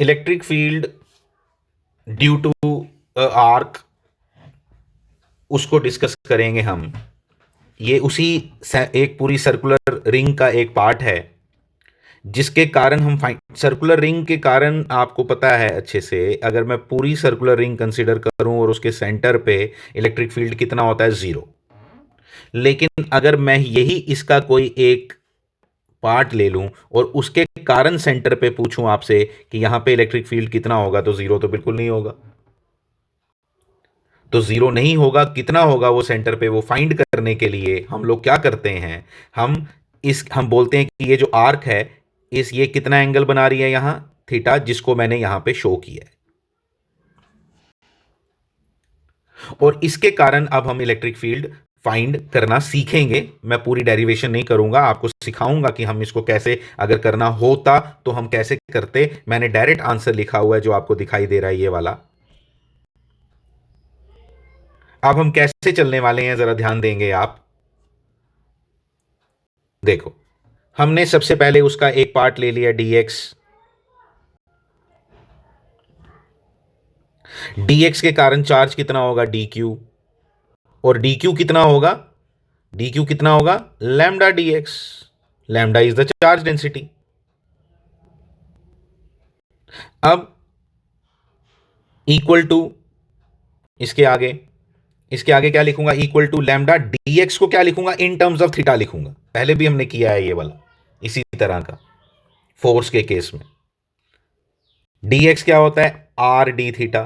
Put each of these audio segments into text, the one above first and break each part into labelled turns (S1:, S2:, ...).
S1: Electric field due to arc, उसको discuss करेंगे हम। ये उसी एक पूरी सर्कुलर रिंग का एक पार्ट है, जिसके कारण हम सर्कुलर रिंग के कारण आपको पता है अच्छे से, अगर मैं पूरी सर्कुलर रिंग कंसीडर करूं और उसके सेंटर पे इलेक्ट्रिक फील्ड कितना होता है, 0। लेकिन अगर मैं यही इसका कोई एक पार्ट ले लूं और उसके कारण सेंटर पे पूछूं आपसे कि यहां पे इलेक्ट्रिक फील्ड कितना होगा, तो 0 तो बिल्कुल नहीं होगा। तो 0 नहीं होगा, कितना होगा वो सेंटर पे, वो फाइंड करने के लिए हम लोग क्या करते हैं, हम बोलते हैं कि ये जो आर्क है, ये कितना एंगल बना रही है यहां, थीटा, जिसको मैंने यहां पे शो किया है। और इसके कारण अब हम इलेक्ट्रिक फील्ड फाइंड करना सीखेंगे। मैं पूरी डेरिवेशन नहीं करूंगा, आपको सिखाऊंगा कि हम इसको कैसे, अगर करना होता तो हम कैसे करते। मैंने डायरेक्ट आंसर लिखा हुआ है जो आपको दिखाई दे रहा है, ये वाला। अब हम कैसे चलने वाले हैं, जरा ध्यान देंगे आप। देखो, हमने सबसे पहले उसका एक पार्ट ले लिया, dx। dx के कारण चार्ज कितना होगा, dq। और dq कितना होगा, dq कितना होगा, lambda dx। Lambda is the charge density. अब इक्वल टू, इसके आगे इसके आगे क्या लिखूंगा, इक्वल टू लैम्डा dx को क्या लिखूंगा, इन टर्म्स ऑफ थीटा लिखूंगा। पहले भी हमने किया है ये वाला, इसी तरह का, फोर्स के केस में। dx क्या होता है, r d थीटा।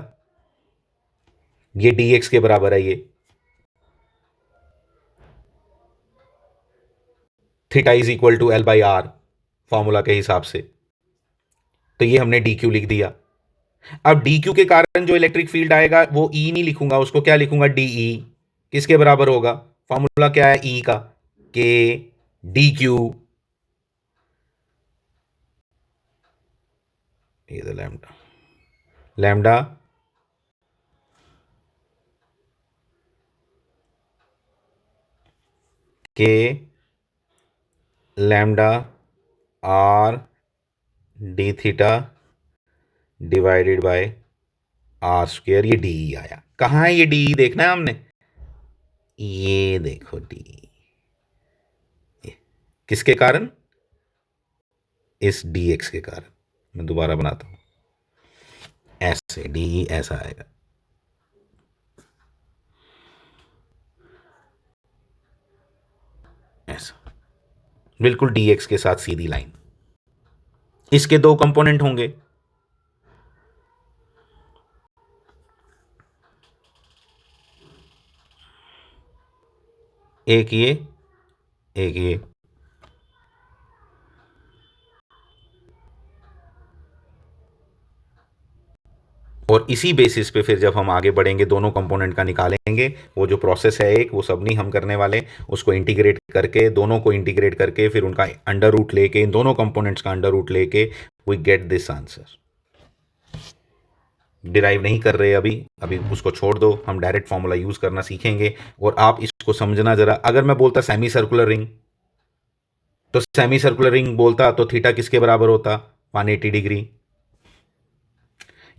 S1: ये dx के बराबर है, ये theta is equal to L by R, formula के हिसाब से। तो ये हमने डी क्यू लिख दिया। अब डी क्यू के कारण जो इलेक्ट्रिक फील्ड आएगा वो ई नहीं लिखूंगा, उसको क्या लिखूंगा, डी ई। किसके बराबर होगा, फॉर्मूला क्या है ई का, के डी क्यू, ये लैम्डा, लैम्डा के lambda r d theta divided by r square. ये डी आया, कहां है ये डी, देखना है हमने। ये देखो डी, किसके कारण, इस डी एक्स के कारण। मैं दोबारा बनाता हूं, ऐसे डी ऐसा आएगा, ऐसा, बिल्कुल डी एक्स के साथ सीधी लाइन। इसके दो कंपोनेंट होंगे, एक ये, एक ये। और इसी बेसिस पे फिर जब हम आगे बढ़ेंगे दोनों कंपोनेंट का निकालेंगे। वो जो प्रोसेस है एक, वो सब नहीं हम करने वाले, उसको इंटीग्रेट करके, दोनों को इंटीग्रेट करके, फिर उनका अंडर रूट लेके, इन दोनों कंपोनेंट्स का अंडर रूट लेके we get this answer. Derive नहीं कर रहे अभी, अभी उसको छोड़ दो, हम डायरेक्ट फॉर्मूला यूज करना सीखेंगे। और आप इसको समझना जरा, अगर मैं बोलता सेमी सर्कुलर रिंग, तो सेमी सर्कुलर रिंग बोलता तो थीटा किसके बराबर होता, 180 डिग्री।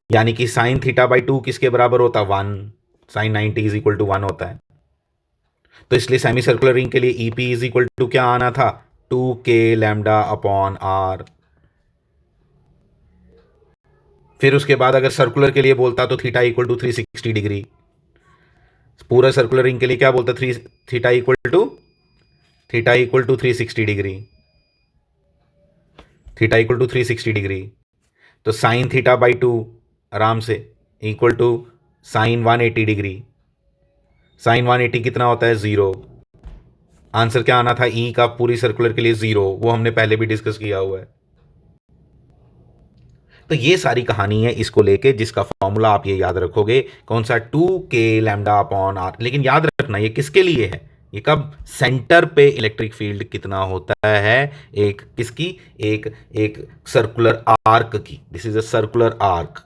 S1: यानी कि साइन थीटा बाई 2 किसके बराबर होता, 1। साइन 90 इज इक्वल टू 1 होता है। तो इसलिए सेमी सर्कुलर रिंग के लिए ईपी इज इक्वल टू क्या आना था, 2k लैम्डा अपॉन आर। फिर उसके बाद अगर सर्कुलर के लिए बोलता तो थीटा इक्वल टू 360 डिग्री। पूरा सर्कुलर रिंग के लिए क्या बोलता, theta equal to 360 degree, theta equal to 360 degree. तो साइन थीटा बाई 2 आराम से equal to sine 180 degree. Sine 180 कितना होता है, 0। आंसर क्या आना था, ई का पूरी सर्कुलर के लिए 0, वो हमने पहले भी डिस्कस किया हुआ है। तो ये सारी कहानी है इसको लेके, जिसका फॉर्मूला आप ये याद रखोगे, कौन सा, 2k लैम्डा अपॉन आर। लेकिन याद रखना ये किसके लिए है, ये कब, सेंटर पे इलेक्ट्रिक फील्ड कितना होता है, एक किसकी, एक एक सर्कुलर आर्क की। This is a circular arc.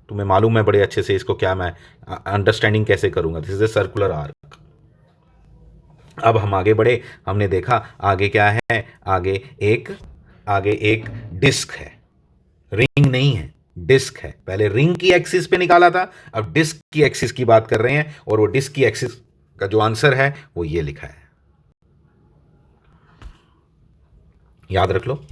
S1: तुम्हें मालूम है बड़े अच्छे से इसको, क्या मैं अंडरस्टैंडिंग कैसे करूंगा, this is a circular arc. अब हम आगे बढ़े, हमने देखा आगे क्या है, आगे एक डिस्क है, रिंग नहीं है, डिस्क है। पहले रिंग की एक्सिस पे निकाला था, अब डिस्क की एक्सिस की बात कर रहे हैं, और वो डिस्क की एक्सिस का जो आंसर है वो ये लिखा है, याद रख लो।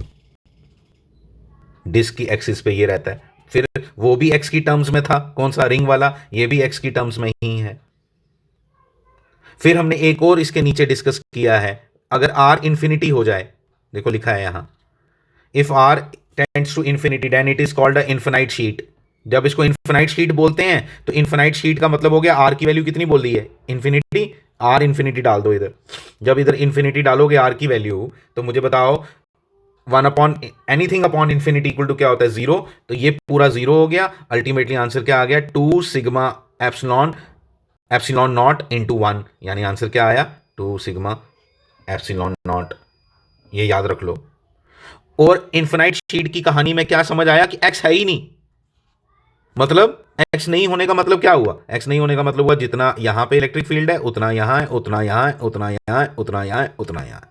S1: डिस्क की एक्सिस पे ये रहता है, फिर वो भी एक्स की टर्म्स में था, कौन सा, रिंग वाला, ये भी एक्स की टर्म्स में ही है। फिर हमने एक और इसके नीचे डिस्कस किया है, अगर आर इंफिनिटी हो जाए, देखो लिखा है यहां, if r tends to infinity then it is called a infinite sheet. जब इसको इन्फिनाइट शीट बोलते हैं तो इन्फिनाइट शीट का मतलब हो गया आर की वैल्यू कितनी बोल दी है, इंफिनिटी, आर इंफिनिटी डाल दो इधर। जब इधर इंफिनिटी डालोगे आर की वैल्यू, तो मुझे बताओ 1 upon anything upon infinity equal to क्या होता है, जीरो। तो ये पूरा जीरो हो गया। अल्टीमेटली आंसर क्या आ गया, 2 sigma epsilon epsilon not into 1, यानी आंसर क्या आया, 2 सिग्मा एप्सिलॉन नॉट। ये याद रख लो। और इन्फिनाइट शीट की कहानी में क्या समझ आया कि एक्स है ही नहीं, मतलब एक्स नहीं होने का मतलब क्या हुआ, एक्स नहीं होने का मतलब हुआ जितना यहां पे इलेक्ट्रिक फील्ड है उतना यहां है, उतना यहां है, उतना यहां है, उतना यहां है, उतना यहां है,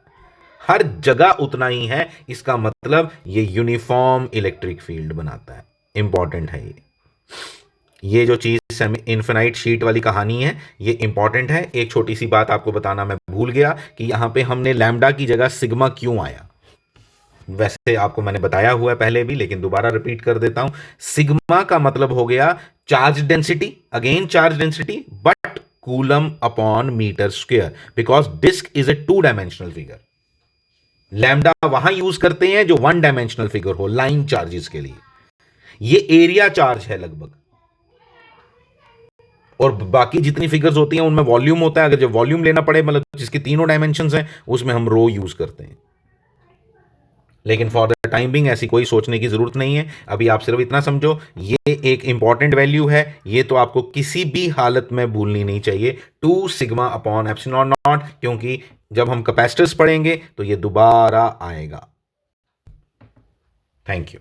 S1: हर जगह उतना ही है। इसका मतलब ये यूनिफॉर्म इलेक्ट्रिक फील्ड बनाता है। इंपॉर्टेंट है ये जो चीज इन्फिनाइट शीट वाली कहानी है, ये इंपॉर्टेंट है। एक छोटी सी बात आपको बताना मैं भूल गया कि यहां पे हमने लैम्डा की जगह सिग्मा क्यों आया। वैसे आपको मैंने बताया हुआ है पहले भी, लेकिन दोबारा रिपीट कर देता हूं। सिग्मा का मतलब हो गया charge density, again charge density, but coulomb upon metre square, because disc is a 2 dimensional figure. Lambda वहां यूज करते हैं जो 1 डायमेंशनल फिगर हो, लाइन चार्जेस के लिए। ये एरिया चार्ज है लगभग, और बाकी जितनी फिगर्स होती हैं उनमें वॉल्यूम होता है। अगर जब वॉल्यूम लेना पड़े, मतलब जिसकी तीनों डायमेंशंस हैं, उसमें हम रो यूज करते हैं। लेकिन फॉर द टाइम बिंग ऐसी कोई सोचने की जरूरत नहीं है। अभी आप सिर्फ इतना समझो, ये एक इंपॉर्टेंट वैल्यू है, ये तो आपको किसी भी हालत में भूलनी नहीं चाहिए, 2 सिग्मा अपॉन एप्सिलॉन नॉट, क्योंकि जब हम कैपेसिटर्स पढ़ेंगे तो ये दोबारा आएगा। Thank you.